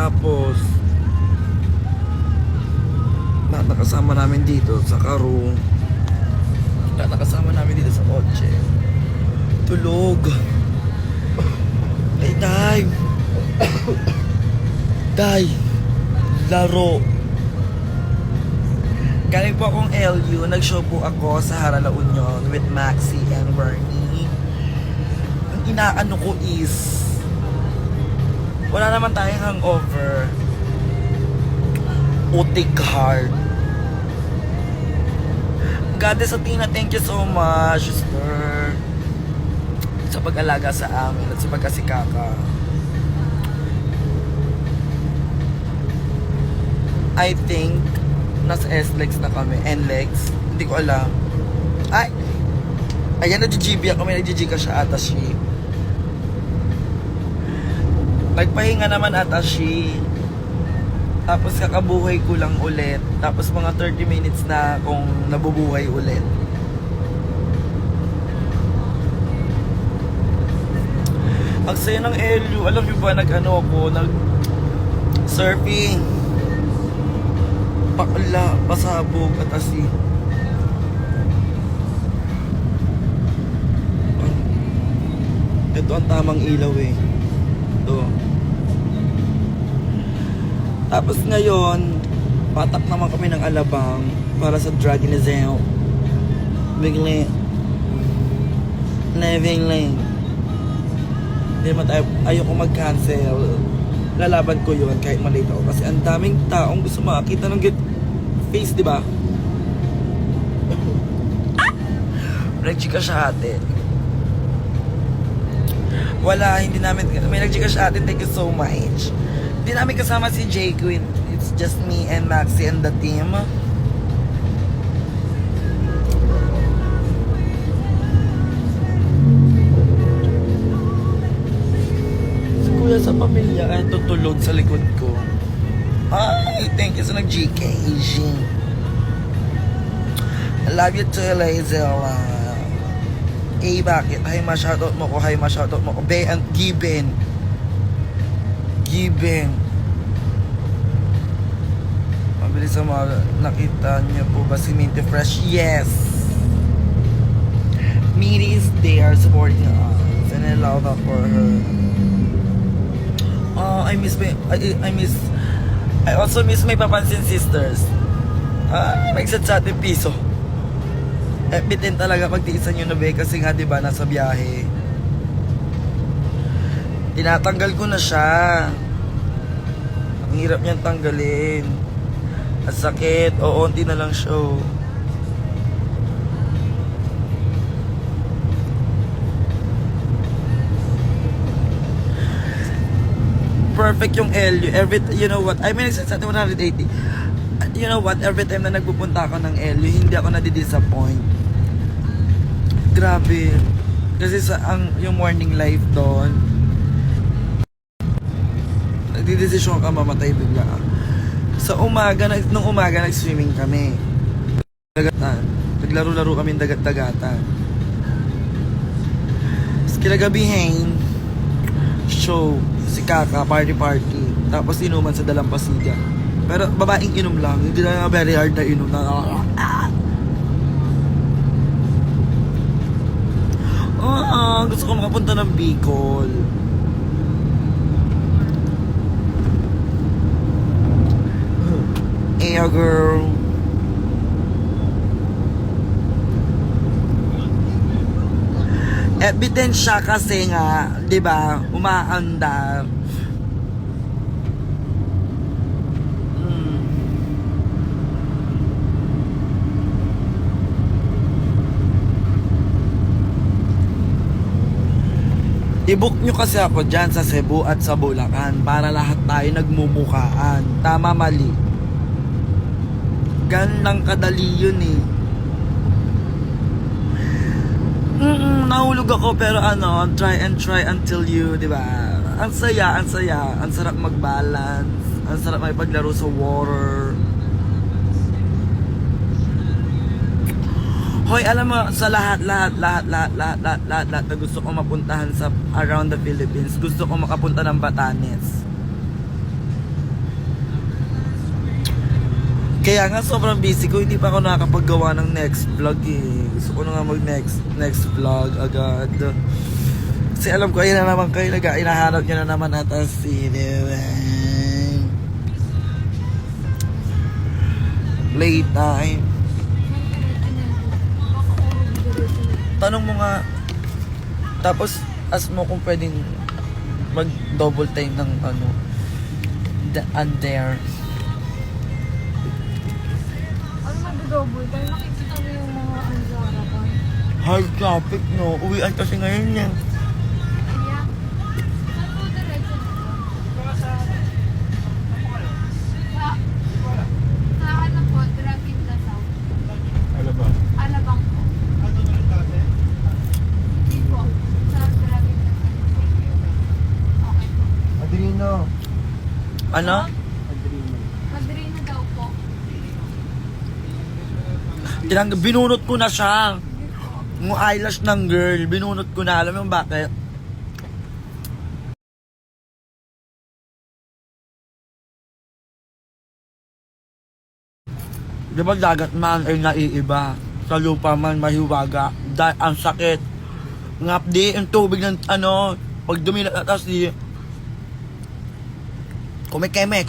Tapos, lahat nakasama namin dito sa karo. Lahat nakasama namin dito sa kotse. Tulog. Ay, Day. Day. Laro. Galing po akong LU. Nag-show po ako sa Harala Union with Maxi and Bernie. Ang inaano ko is, wala naman tayong hangover. Utik hard. Goddess Athena, thank you so much, sister, sa pag-alaga sa amin at sa pagkasikaka. I think nasa S-Legs na kami. N-Legs. Hindi ko alam. Ay! Ayan, nag-GB ako. May nag-GB ka siya ata siya. Nagpahinga naman ata siya. Tapos kakabuhay ko lang ulit. Tapos mga 30 minutes na kung nabubuhay ulit. Ang saya ng LU. Alam niyo ba, nag-ano ako, nag-surfing. Pakla, pasabog at asin. Ito ang tamang ilaw eh. Ito. Tapos ngayon, patak naman kami ng Alabang para sa Dragonism. Bigli. Living. Hindi naman tayo, ayoko mag-cancel. Lalaban ko yun kahit malate ako. Kasi ang daming taong gusto makakita ng face, di ba? Nag-chika siya ate. Wala, hindi namin, may nag-chika siya ate, thank you so much. Hindi namin kasama si J Queen. It's just me and Maxi and the team. Si Kuya sa pamilya ay tutulog sa likod ko. Ay, thank you sa nag-GK. I love you too, Lazella. Eh, bakit? Hi, ma-shoutout mo ko. Hi, ma-shoutout mo ko. Be and Giben. Mabilis sa mga nakita niyo po ba si Minty Fresh? Yes! Minty is there supporting us and I love that for her. I also miss my Papansin Sisters. Mag-set sa ating piso. Bitin talaga pagtiisan nyo na be kasi nga diba nasa biyahe. Tinatanggal ko na siya. Ang hirap niyang tanggalin. At sakit. Oo, hindi na lang siya. Perfect yung LU. You know what? I mean, sa 180. You know what? Every time na nagpupunta ako ng LU, hindi ako nadidisappoint. Grabe. Kasi yung morning life doon, nagdidesisyon ka mamatay bigla. Sa umaga, nung umaga nag-swimming kami. Dagatan. Naglaro-laro kami dagat-dagatan. Tapos kinagabihin, show, si Kaka, party. Tapos inuman sa Dalampasiga. Pero babaeng inom lang, hindi na very hard na inom na. Gusto ko makapunta ng Bicol. Yeah, girl. Ebidensya kasi nga, 'di ba? Umaandar. I-book nyo kasi ako dyan sa Cebu at sa Bulacan para lahat tayo nagmumukaan. Tama, mali. Ganang kadali yun eh. Nahulog ako pero try until you, di ba? Ang saya. Ang sarap mag-balance. Ang sarap makipaglaro sa water. Hoy, alam mo, sa lahat na gusto ko mapuntahan sa around the Philippines, gusto ko makapunta ng Batanes. Kaya nga sobrang busy ko, hindi pa ako nakakapaggawa ng next vlog eh. Gusto ko na nga mag next vlog agad. Kasi alam ko, ayun na naman kayo, inahanap nyo na naman at si playtime. Tanong mo nga. Tapos, ask mo kung pwedeng mag-double time ng ano, and there. Ano mag-double? Dahil nakikita mo yung mga ano sa harapan. Hard traffic, no? Uwian kasi ngayon yan. Kaya, saan po diretso dito? Sa ano po, Dragon the South. Alabang po. Hindi po. Sa Dragon the South. Okay po. Adrino. Ano? Madrina daw po. Binunot ko na siya. Yung eyelash ng girl, binunot ko na. Alam mo bakit? Di ba dagat man ay naiiba? Sa lupa man mahiwaga. Ang sakit. Ngapdi, yung tubig ng ano, pag dumilat at asli, kumikeme.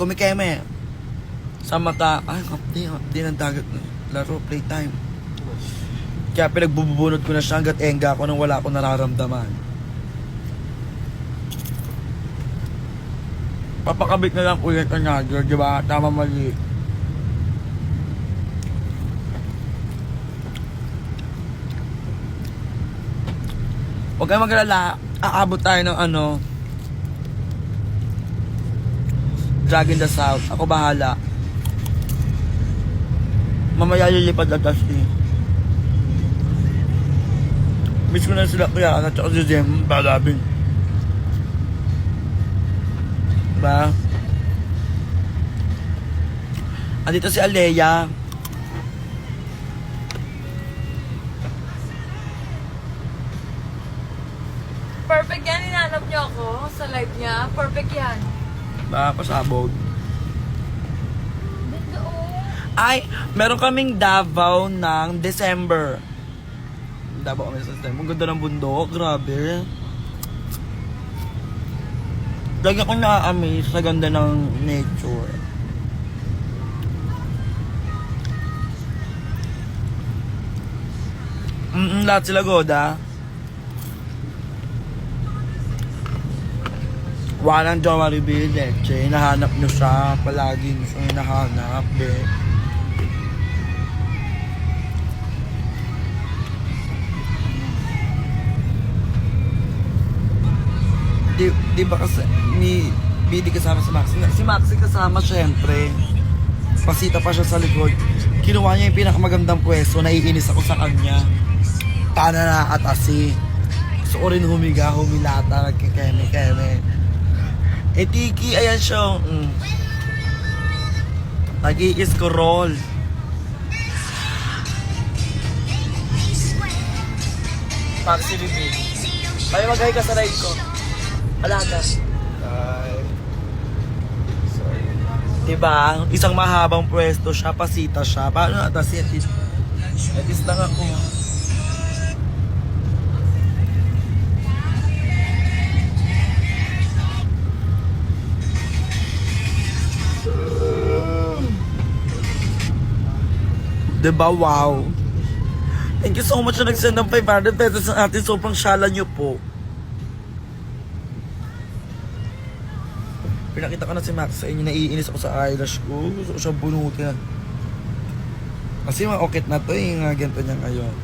Sa mata, ay ngapdi ng dagat. Laro, playtime. Kaya pinagbubunot ko na siya hanggat enga ako nang wala akong nararamdaman. Papakabit na lang ulit ang nagger, di ba? Tama mali. Huwag kayong magalala, aabot tayo ng ano, Dragon the South. Ako bahala. Mamaya lilipad at tasli. Miss ko na sila kaya at saka si Jem, balabing. Diba? Andito si Alea. Perfect yan, hinanap niyo ako sa live niya. Perfect yan. Ba, pasabog. Ganda oh. Ay, meron kaming Davao ng December. Davao kami sa December. Ang ganda ng bundok, grabe. Lagi akong na-amaze sa ganda ng nature. Lahat sila goda. Walang jowa reveal, leche. Hinahanap nyo siya. Palagi nyo siyang hinahanap, be. Di ba kasi ni Bidi kasama si Maxi? Si Maxi kasama syempre. Pasita pa siya sa likod. Kinuha niya yung pinakamagandang pwesto. Naiinis ako sa kanya. Paano na atasi? Gusto ko rin humilata. Nagkikeme-keme. Eh, Tiki, ayan siya. Nag-i-scroll. Maxi reveal. Ay, mag-hi ka sa ride ko. Alaga. Sorry. Diba? Isang mahabang pwesto siya, pasita siya. Paano atasi? At least lang ako. Diba? Wow. Thank you so much na nag-send ng 500 pesos sa atin. Sobrang syala nyo po. Pinakita ko na si Max sa inyo. Naiinis ako sa eyelash ko. Gusto ko siyang bunutin. Kasi ma-okit na to eh. Nga ganito niya ngayon.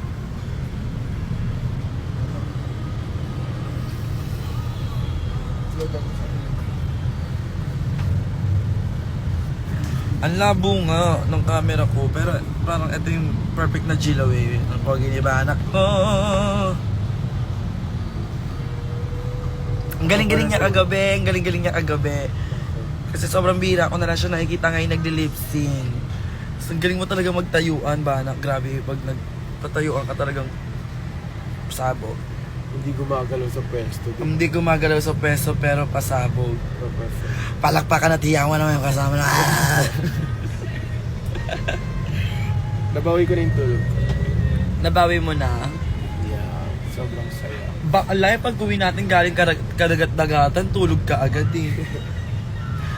Ang labo nga ng camera ko, pero parang ito yung perfect na giveaway. Ang pag-inibanak ko. Ang galing-galing niya kagabi. Kasi sobrang bira ko na lang siya nakikita ngayon nagli-lip sync. So, ang galing mo talaga magtayuan, Banak. Grabe, pag nagtatayuan ka talagang pasabog. Hindi gumagalaw sa pwesto. Hindi gumagalaw sa peso pero pasabog. Palakpakan at hiyawan naman yung kasama na. Nabawi ko na yung tulog. Nabawi mo na? Yeah, sobrang saya. Alay, pag uwi natin galing kadagat-dagatan, tulog ka agad eh.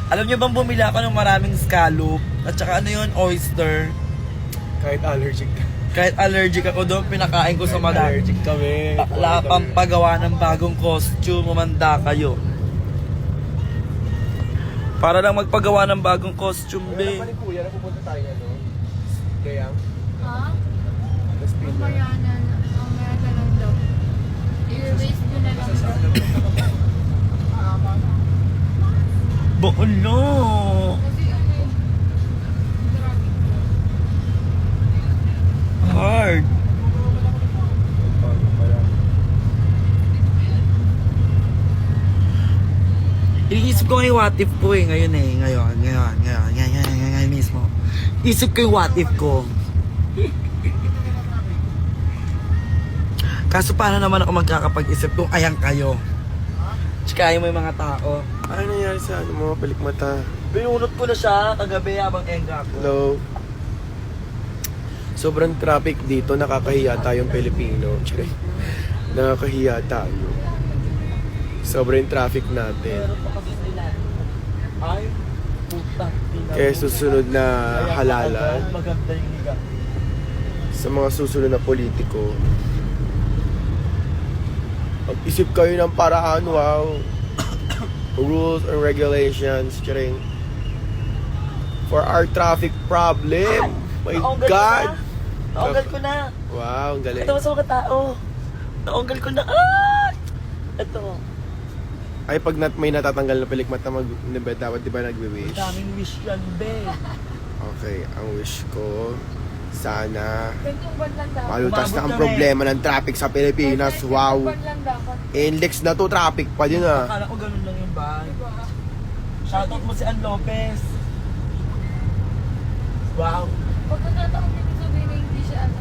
Alam niyo bang bumili ako ng maraming scallop? At saka ano yun, oyster. Kahit allergic ka. Kahit allergic ako doon, pinakain ko sa mga Allergic kami. bakla pang pagawa ng bagong costume, umanda kayo. Para lang magpagawa ng bagong costume, Wala be. pa ni Kuya, napupunta tayo ano? Kaya, Ha? let's spin na. Mamaya na lang daw. I-erase ko na lang daw. Bolo! Kasi ano yung traffic ko. Hard. Paano pala? Iniisip ko ngayon what if ko eh, ngayon mismo. Isip ko yung what if ko. Kaso paano naman ako magkakapag-isip kung ayang kayo? Tsaka mo yung mga tao. Ano nangyari sa ano mo, palikmata? Binunot ko na siya kagabi habang enga ko. Hello? Sobrang traffic dito, nakakahiya tayong Pilipino. Tsaka, nakakahiya tayo. Sobrang traffic natin. Meron pa kasi nila. Ay, puta. Kaya susunod na halalan Maganda yung higa. sa mga susunod na politiko. Pag-isip kayo ng paraan, wow. Rules and regulations, charing. For our traffic problem. My God! Naonggal ko na. Wow, ang galing. Ito sa mga tao. Naonggal ko na. Ah! Ito. Ay, pag may natatanggal na palikmata, dapat di ba nagwi-wish? Daming wish yan, be. Okay, ang wish ko, sana Gantong ban lang dapat. malutas na Umabot ang kami. problema ng traffic sa Pilipinas. Wow! Ban lang dapat. Index na to, traffic pa din ah. Akala ko ganun lang yun ba? Diba? Shoutout mo si Ann Lopez. Wow. Pagkakataon din sabihin na hindi siya ano.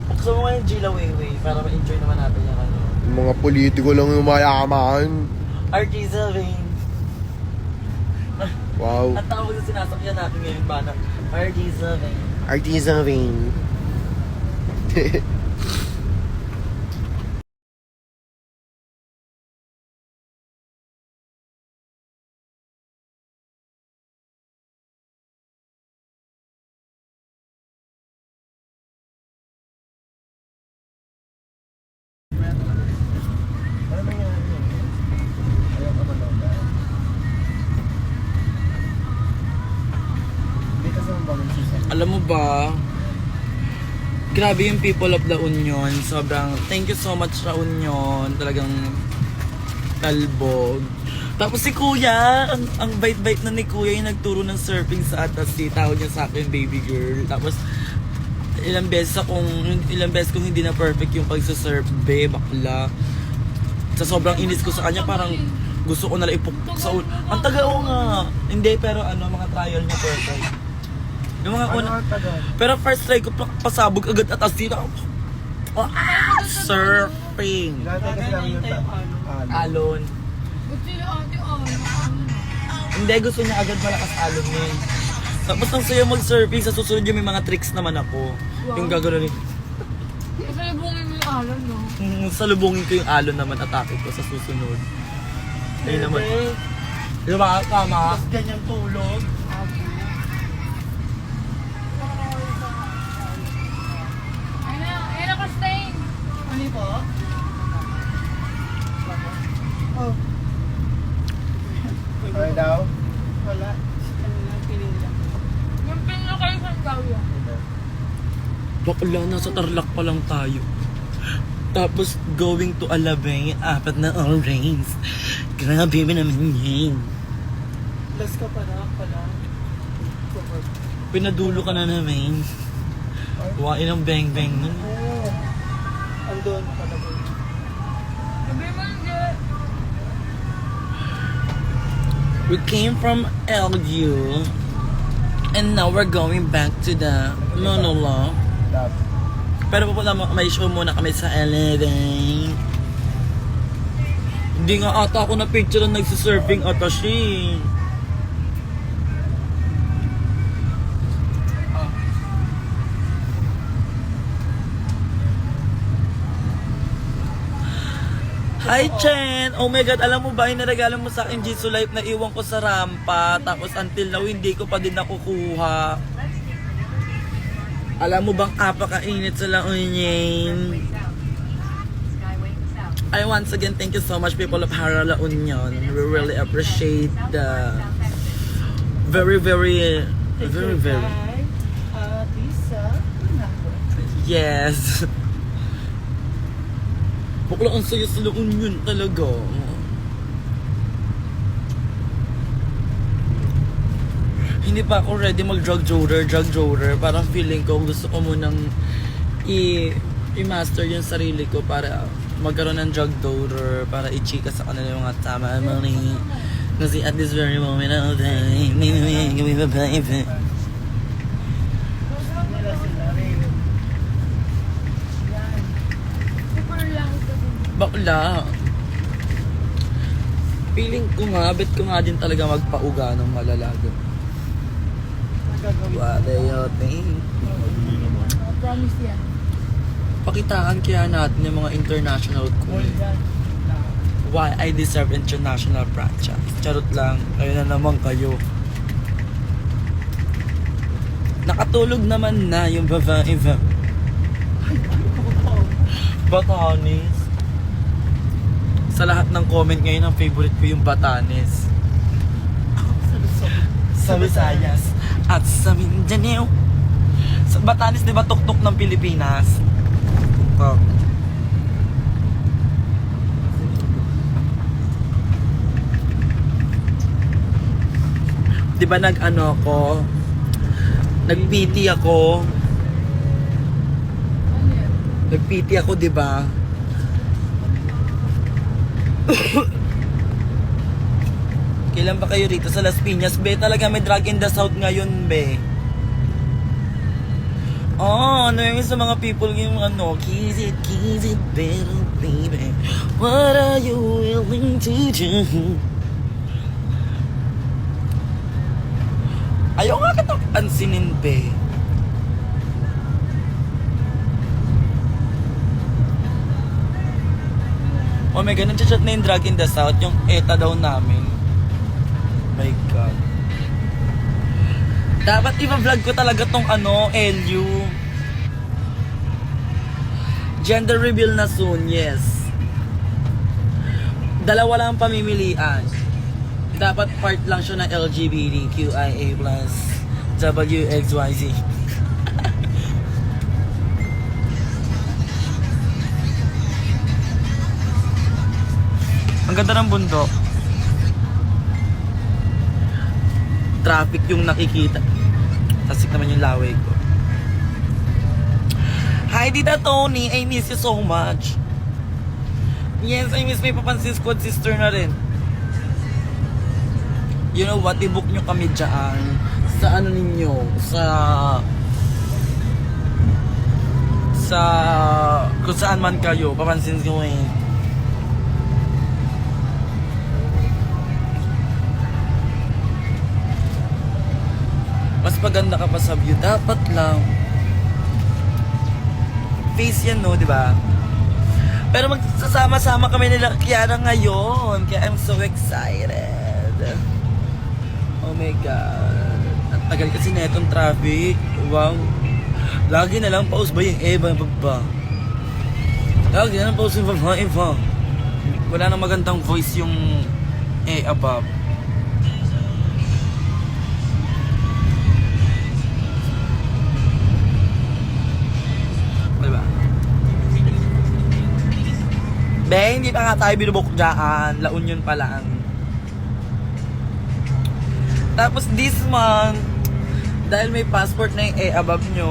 Buksan mo nga yung Gila Wayway para ma-enjoy naman natin yung ano. Yung mga politiko lang yung mayaman. RG Zerving. Wow. Ang tawag sa sinasakyan natin ngayon ba na RG Zerving. Artisan Vein. Ano nangyari yun? Ayaw ka manood. Hindi kasi ang bagong season. Alam mo ba, grabe yung people of La Union. Sobrang thank you so much La Union. Talagang talbog. Tapos si Kuya, ang bait-bait na ni Kuya yung nagturo ng surfing sa atas. Tawag niya sa akin, baby girl. Tapos ilang beses kong hindi na perfect yung pagsasurf, be, bakla. Sa sobrang inis ko sa kanya, parang gusto ko na lang ipukpok sa ulo. Ang taga-o nga. Hindi, pero ano, mga trial niya perfect. Yung mga una. Pero first try ko, pasabog agad at dito. Surfing. Dati kasi namin yung Alon. Ba't sila ate ano? Hindi, gusto niya agad malakas alon niya. Tapos nang sa'yo mag-surfing, sa susunod yung may mga tricks naman ako. Yung gagawin rin. Kasi bungin mo yung alon, no? Salubungin ko yung alon naman, atake ko sa susunod. Ayun naman. Diba, tama? Tapos ganyan tulog. Ayun ako, stain. Ano po? Ano daw? Wala. Bakla, nasa Tarlac pa lang tayo. Tapos going to Alabang, 4 na orange. Grabe mo naman yan. Plus ka pa na pala. Pinadulo ka na namin. Wain ang bang-bang nun. Oo. Andun pala ko. We came from LU and now we're going back to the Manila. Pero pupunta may show muna kami sa Eleven. Hindi nga ata ako na picture na nagsisurfing ata siya. Hi, Chen! Oh my God, alam mo ba, inaregalo mo sa akin Jitsu Life na iwan ko sa rampa. Tapos until now, hindi ko pa din nakukuha. Alam mo bang apakainit sa La Union? I once again thank you so much, people of Hara La Union. We really appreciate the very yes. Bakla ang saya sa La Union talaga. Hindi pa ako ready mag-drug joder. Parang feeling ko gusto ko munang i-master yung sarili ko para magkaroon ng drug joder, para i-chika sa kanila yung mga tama mali. Kasi at this very moment of time, may babae pa. Bakla. Feeling ko nga, bet ko nga din talaga magpauga ng malalago. What do you think? Promise yan. Pakitaan kaya natin yung mga international queen. Why I deserve international franchise. Charot lang, kayo na naman kayo. Nakatulog naman na yung babae. Batanes. Sa lahat ng comment ngayon, ang favorite ko yung Batanes. Sa Visayas. At sa Mindanao. Sa Batanes, di ba tuktok ng Pilipinas? Tuktok. Di ba nag-ano ako? Nag-PT ako. Nag-PT ako, di ba? Kailan ba kayo rito sa Las Piñas? Be, talaga may drag in the south ngayon, be. Oh, ano yung sa mga people yung ano, kiss it, better, baby. What are you willing to do? Ayaw nga kitang pansinin, be. Oh my God, nag-chat na yung drag in the south, yung ETA daw namin. My God. Dapat i-vlog ko talaga tong ano, LU. Gender reveal na soon, yes. Dalawa lang ang pamimilian. Dapat part lang siya ng LGBTQIA+, WXYZ. Ang ganda ng bundok. Traffic yung nakikita. Tasik naman yung laway ko. Hi, Tita Tony. I miss you so much. Yes, I miss my Papansin Squad sister na rin. You know what? I-book nyo kami dyan. Sa ano ninyo? Sa kung saan man kayo. Papansin ko eh. Mas maganda ka pa sa view. Dapat lang. Face yan, no? Diba? Pero magsasama-sama kami nila Kiara ngayon. Kaya I'm so excited. Oh my God. Ang tagal kasi na itong traffic. Wow. Lagi na lang pause ba yung Eva yung baba? Lagi na lang pause yung baba, Eva. Wala nang magandang voice yung above. Be, hindi pa nga tayo binubok dyan. La Union pa lang. Tapos this month, dahil may passport na yung above nyo,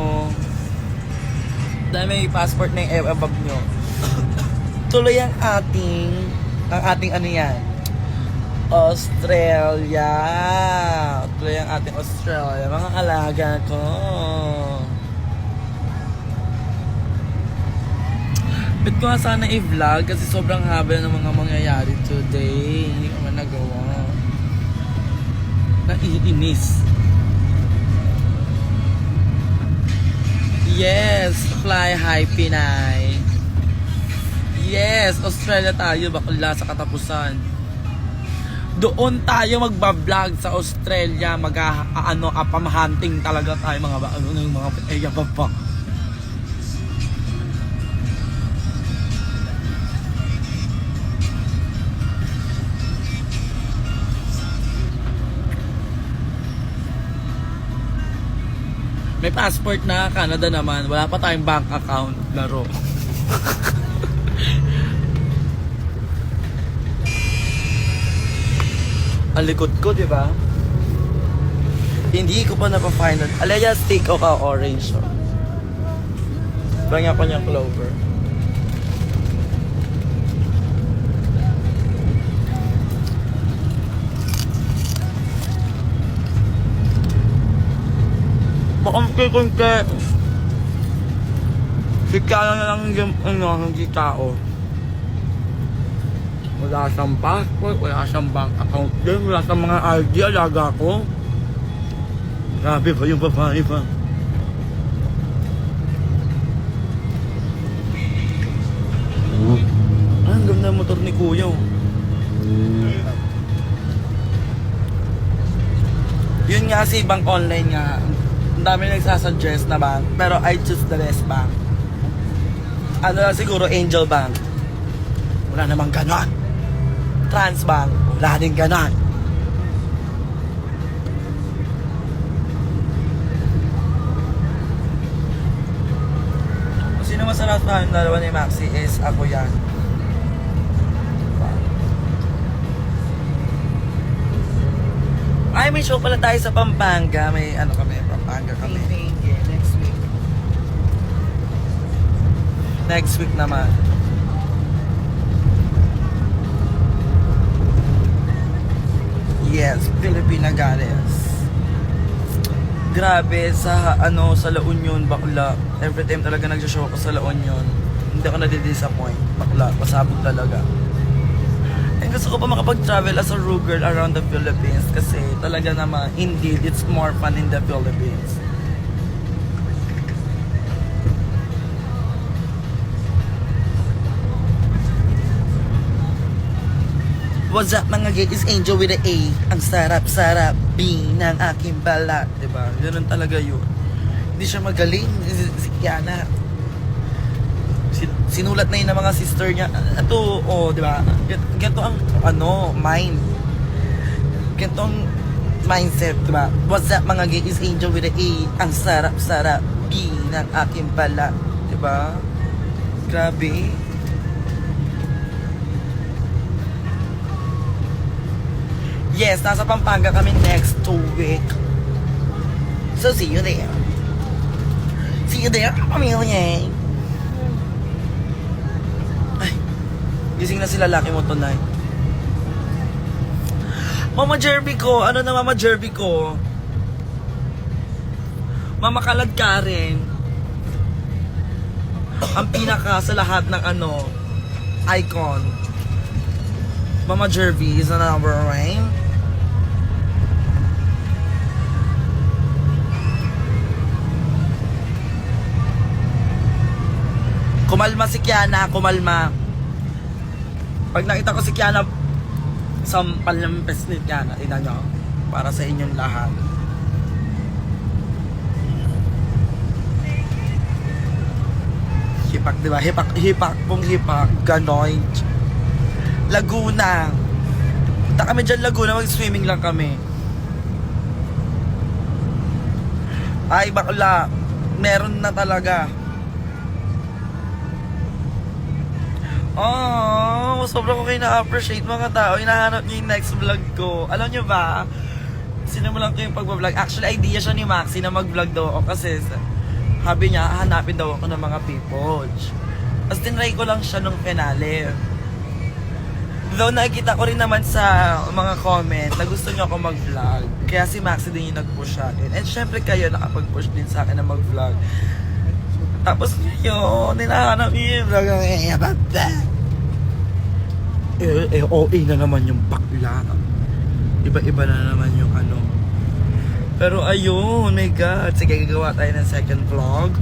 tuloy ang ating ano yan, Australia. Tuloy ang ating Australia, mga alaga ko. Bet ko nga sana i-vlog kasi sobrang haba ng mga mangyayari today. Hindi ko man nagawa. Naiinis. Yes, fly high Pinay. Yes, Australia tayo, bakla sa katapusan. Doon tayo magbablog sa Australia, apam-hunting talaga tayo mga Pinay pa. May passport na, Canada naman. Wala pa tayong bank account. Laro. Ang likod ko, di ba? Hindi ko pa napa-final. Alaya, steak o ka orange. Oh. Bangya ko niyang clover. Makampi-kumpi. Sika na lang yung hindi tao. Wala siyang passport, wala siyang bank account din, wala siyang mga ID, alaga ko. Grabe ba yung babae ba? Ang ganda ng motor ni Kuya. Yun nga si bank online nga. Ang dami nagsasuggest na bank, pero I choose the best bank. Ano lang siguro, Angel Bank. Wala namang ganon. Transbank, wala din ganon. Kung sino masarap na yung dalawa ni Maxi is ako yan. Ay, may show pala tayo sa Pampanga. May ano kami, Pampanga kami. Next week naman. Yes, Filipina Goddess. Grabe, sa La Union, bakla. Every time talaga nagsashow ako sa La Union. Hindi ako nadi-disappoint. Bakla, pasabog talaga. And gusto ko pa makapag-travel as a road girl around the Philippines kasi talaga naman, indeed, it's more fun in the Philippines. What's up mga gay, is Angel with a A. Ang sarap-sarap, B ng aking balat. Diba? Ganun talaga yun. Hindi siya magaling. Si Kiana. Sinulat na yun ng mga sister niya. Ito, diba? Ganito ang, mind. Ganito ang mindset, diba? What's up mga gay, is Angel with a A. Ang sarap-sarap, B ng aking balat. Diba? Grabe. Yes, nasa Pampanga kami next week. So, see you there. See you there, Amelia. Ay, gising na sila laki mo tonight. Mama Jerby ko, ano na Mama Jerby ko? Mama Kalad Karen. Ang pinaka sa lahat ng icon. Mama Jerby is the number one. Kumalma si Kiana, kumalma. Pag nakita ko si Kiana, sampal ng pes ni Kiana, ina nyo, para sa inyong lahat. Hipak, diba? Hipak, pong hipak, ganoy. Laguna. Punta kami dyan, Laguna, mag-swimming lang kami. Ay, bakla, meron na talaga. Oh, sobrang ko kayo na-appreciate mga tao. Hinahanap niyo yung next vlog ko. Alam niyo ba, sinimulan ko yung pag-vlog. Actually, idea siya ni Maxi na mag-vlog daw ako kasi sabi niya, hanapin daw ako ng mga people. Tapos tinry ko lang siya nung finale. Though nakikita ko rin naman sa mga comment na gusto niyo ako mag-vlog. Kaya si Maxi din yung nag-push sa akin. And syempre kayo nakapag-push din sa akin na mag-vlog. Tapos yun, hinahanap niyo yung vlog. OA na naman yung bakla. Iba-iba na naman yung ano. Pero ayun, my God. Sige, gagawa tayo ng second vlog.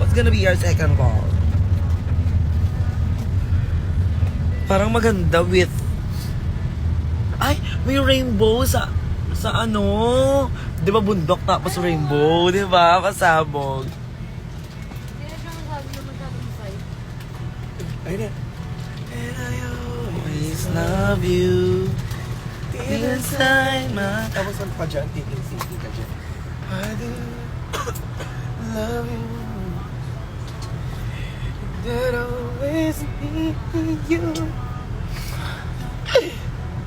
What's gonna be our second vlog? Parang maganda with... Ay, may rainbow sa ano? Di ba bundok tapos rainbow? Di ba? Pasabog. Hindi na siya masabi na masyadong side. Ayun na. And I always love you. Deep inside my... Tapos ang pa dyan, taking city ka dyan. I do love you. That always need you.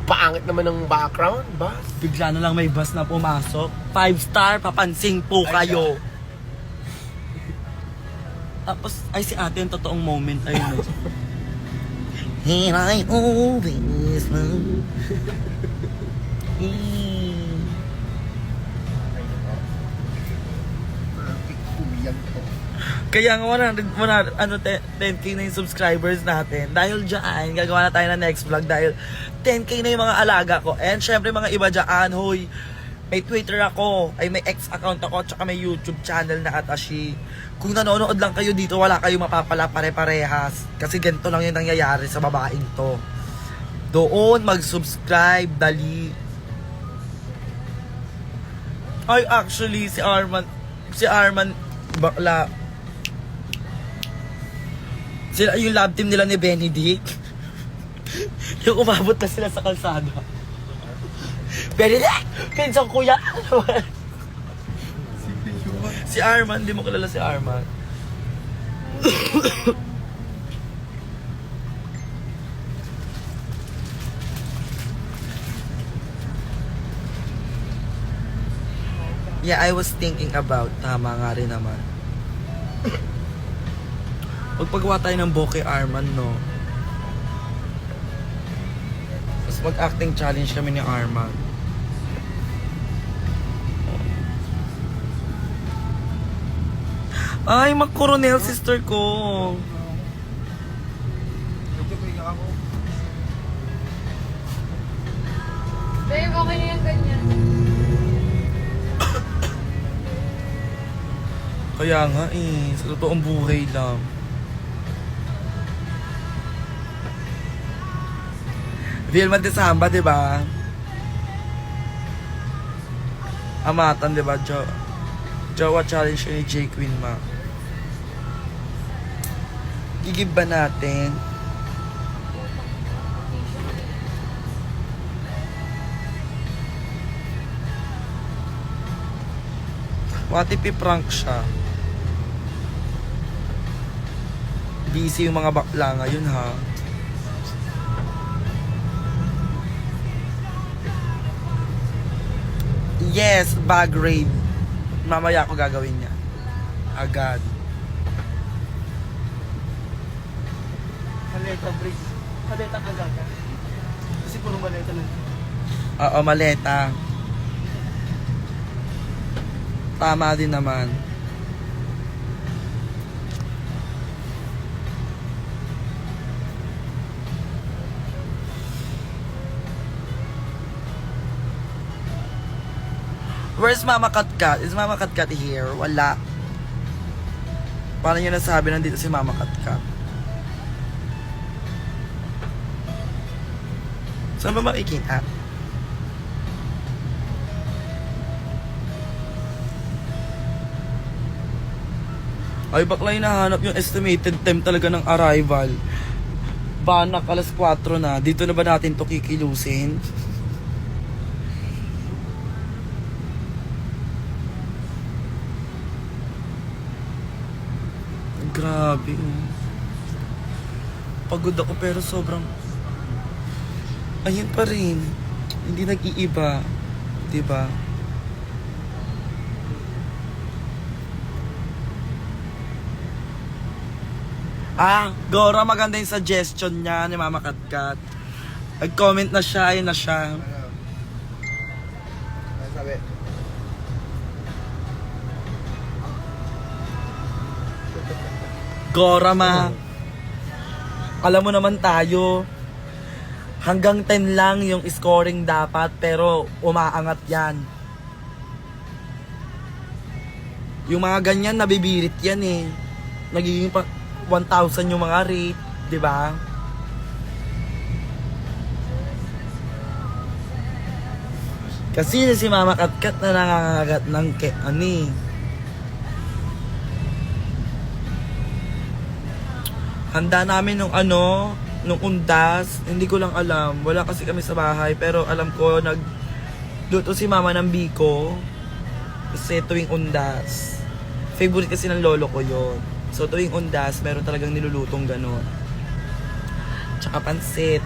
Pangit naman ng background, ba? Bigla na lang may bus na pumasok. 5-star, papansin po Ay, kayo. Tapos, ay si ate yung totoong moment. Ayun. And I always love you. Kaya nga 10k na yung subscribers natin. Dahil dyan, gagawa na tayo ng next vlog dahil 10k na yung mga alaga ko. And syempre mga iba dyan, hoy, may Twitter ako, ay may X account ako, tsaka may YouTube channel na Atashi. Kung nanonood lang kayo dito, wala kayong mapapala pare-parehas. Kasi ganito lang yung nangyayari sa babaeng to. Doon, mag-subscribe, dali. Ay, actually, si Arman, bakla. Sila yung love team nila ni Benedict. Yung umabot na sila sa kalsada. Benedict! Pinsang kuya! Si Arman, di mo kilala si Arman. Yeah, I was thinking about, tama nga rin naman. Magpagawa tayo ng bokeh Arman, no? Tapos mag-acting challenge kami ni Arman. Ay, mag-coronel sister ko. Babe, okay na yung ganyan. Kaya nga eh, sa totoong buhay lang. Vilma de Samba, di ba? Amatan, di ba? Jowa challenge ni J. Queen Ma. Gigib ba natin? What if i-prank siya? Busy yung mga bakla ngayon, ha? Yes, bag raid. Mamaya ako gagawin niya. Agad. Maleta, break. Maleta ka gaga. Kasi puro maleta lang. Oo, maleta. Tama din naman. Where's Mama Katkat? Is Mama Katkat here? Wala. Paano nyo nasabi nandito si Mama Katkat? Saan ba makikita? Ay, bakla hinahanap yung estimated time talaga ng arrival. Banak, alas 4 na. Dito na ba natin to kikilusin? Grabe. pagod ako pero sobrang... Ayun pa rin. Hindi nag-iiba. Diba? Gora, maganda yung suggestion niya ni Mama Katkat. Nag-comment na siya, ayun na siya. Sabi? Gora, alam mo naman tayo, hanggang 10 lang yung scoring dapat, pero umaangat yan. Yung mga ganyan, nabibirit yan eh. Nagiging 1,000 yung mga rate, di ba? Kasi si Mama Katkat na nangangagat ng handa namin nung nung undas, hindi ko lang alam. Wala kasi kami sa bahay, pero alam ko nagluto si Mama ng biko. Kasi tuwing undas, favorite kasi ng lolo ko yon. So tuwing undas, meron talagang nilulutong gano'n. Tsaka pansit.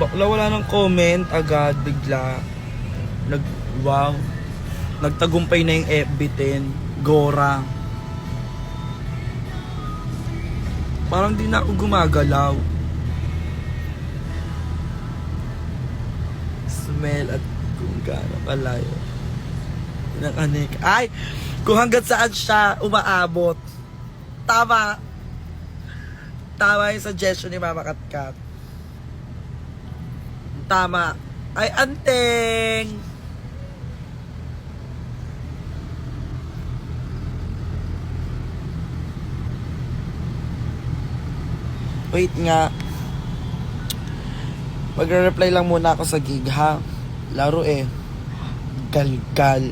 Bakla wala nang comment, agad, bigla. Wow. Nagtagumpay na yung FB10. Gora. Parang di na ako gumagalaw. Smell at kung gaano kalayo. Ng anik. Ay! Kung hanggat saan siya umaabot. Tama. Tama yung suggestion ni Mama Katkat. Tama. Ay, anteng! Wait nga. Magre-reply lang muna ako sa gig, ha? Laro eh. Galgal.